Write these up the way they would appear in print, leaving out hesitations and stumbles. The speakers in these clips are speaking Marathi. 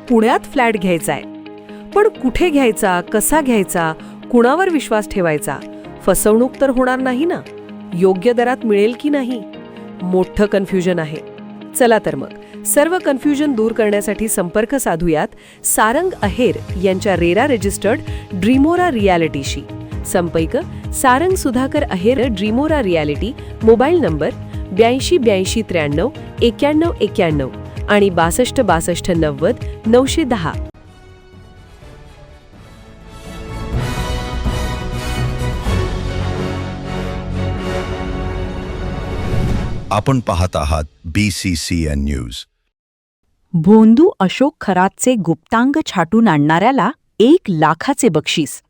पुण्यात फ्लॅट घ्यायचा आहे. पण कुठे घ्यायचा, कसा घ्यायचा, कुणावर विश्वास ठेवायचा? फसवणूक तर होणार नाही ना? योग्य दरात मिळेल की नाही? मोठं कन्फ्युजन आहे. चला तर मग सर्व कन्फ्युजन दूर करण्यासाठी संपर्क साधूयात सारंग अहेर यांच्या रेरा रजिस्टर्ड ड्रीमोरा रियालिटीशी. संपर्क सारंग सुधाकर अहेर, ड्रीमोरा रियालिटी. मोबाईल नंबर 82 83 93 91 आणि 62 62 90 910. आपण पाहत आहात BCCN न्यूज. भोंदू अशोक खरातचे गुप्तांग छाटून आणणाऱ्याला 1 लाखाचे बक्षीस.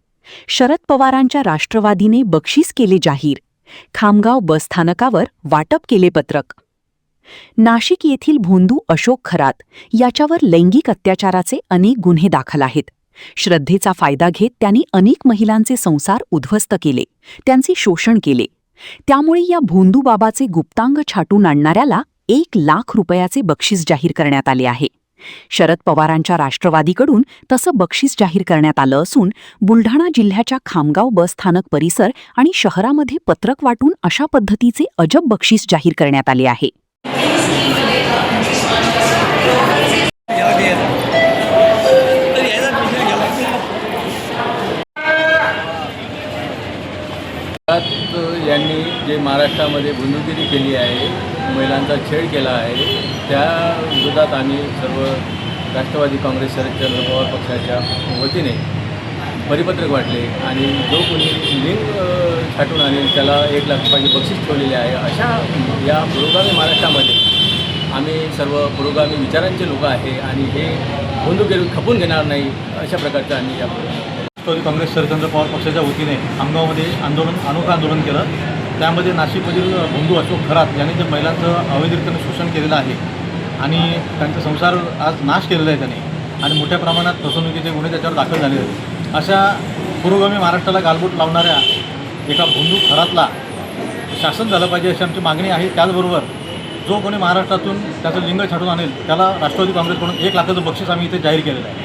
शरद पवारांच्या राष्ट्रवादीने बक्षीस केले जाहीर. खामगाव बसस्थानकावर वाटप केले पत्रक. नाशिक येथील भोंदू अशोक खरात याच्यावर लैंगिक अत्याचाराचे अनेक गुन्हे दाखल आहेत. श्रद्धेचा फायदा घेत त्यांनी अनेक महिलांचे संसार उद्ध्वस्त केले, त्यांचे शोषण केले. त्यामुळे या भोंदू बाबाचे गुप्तांग छाटून आणणाऱ्याला 1 लाख रुपयाचे बक्षीस जाहीर करण्यात आले आहे. शरद पवारांच्या राष्ट्रवादीकडून तसं बक्षीस जाहीर करण्यात आलं असून बुलढाणा जिल्ह्याच्या खामगाव बसस्थानक परिसर आणि शहरामध्ये पत्रक वाटून अशा पद्धतीचे अजब बक्षीस जाहीर करण्यात आले आहे. यांनी जे महाराष्ट्रामध्ये गुंडगिरी केली आहे, महिलांचा छेड केला आहे, त्या विरोधात आम्ही सर्व राष्ट्रवादी काँग्रेस शरदचंद्र पवार पक्षाच्या वतीने परिपत्रक वाटले आणि जो कोणी लिंग छाटून आणेल त्याला 1 लाख रुपयाचे बक्षीस ठेवलेले आहे. अशा या पुरोगामी महाराष्ट्रामध्ये आम्ही सर्व पुरोगामी विचारांचे लोक आहे आणि हे गुंडगिरी खपून घेणार नाही, अशा प्रकारचं आम्ही या राष्ट्रवादी काँग्रेस शरदचंद्र पवार पक्षाच्या वतीने खामगावमध्ये अनोखं आंदोलन केलं. त्यामध्ये नाशिकमधील भोंदू अशोक खरात यांनी जे महिलांचं अवैधरित्याने शोषण केलेलं आहे आणि त्यांचा संसार आज नाश केलेला आहे त्याने आणि मोठ्या प्रमाणात फसवणुकीचे गुन्हे त्याच्यावर दाखल झाले आहेत. अशा पुरोगामी महाराष्ट्राला गालबोट लावणाऱ्या एका भोंदू खरातला शासन झालं पाहिजे अशी आमची मागणी आहे. त्याचबरोबर जो कोणी महाराष्ट्रातून त्याचं लिंग छाटून आणेल त्याला राष्ट्रवादी काँग्रेसकडून 1 लाखाचं बक्षीस आम्ही इथे जाहीर केलेलं आहे.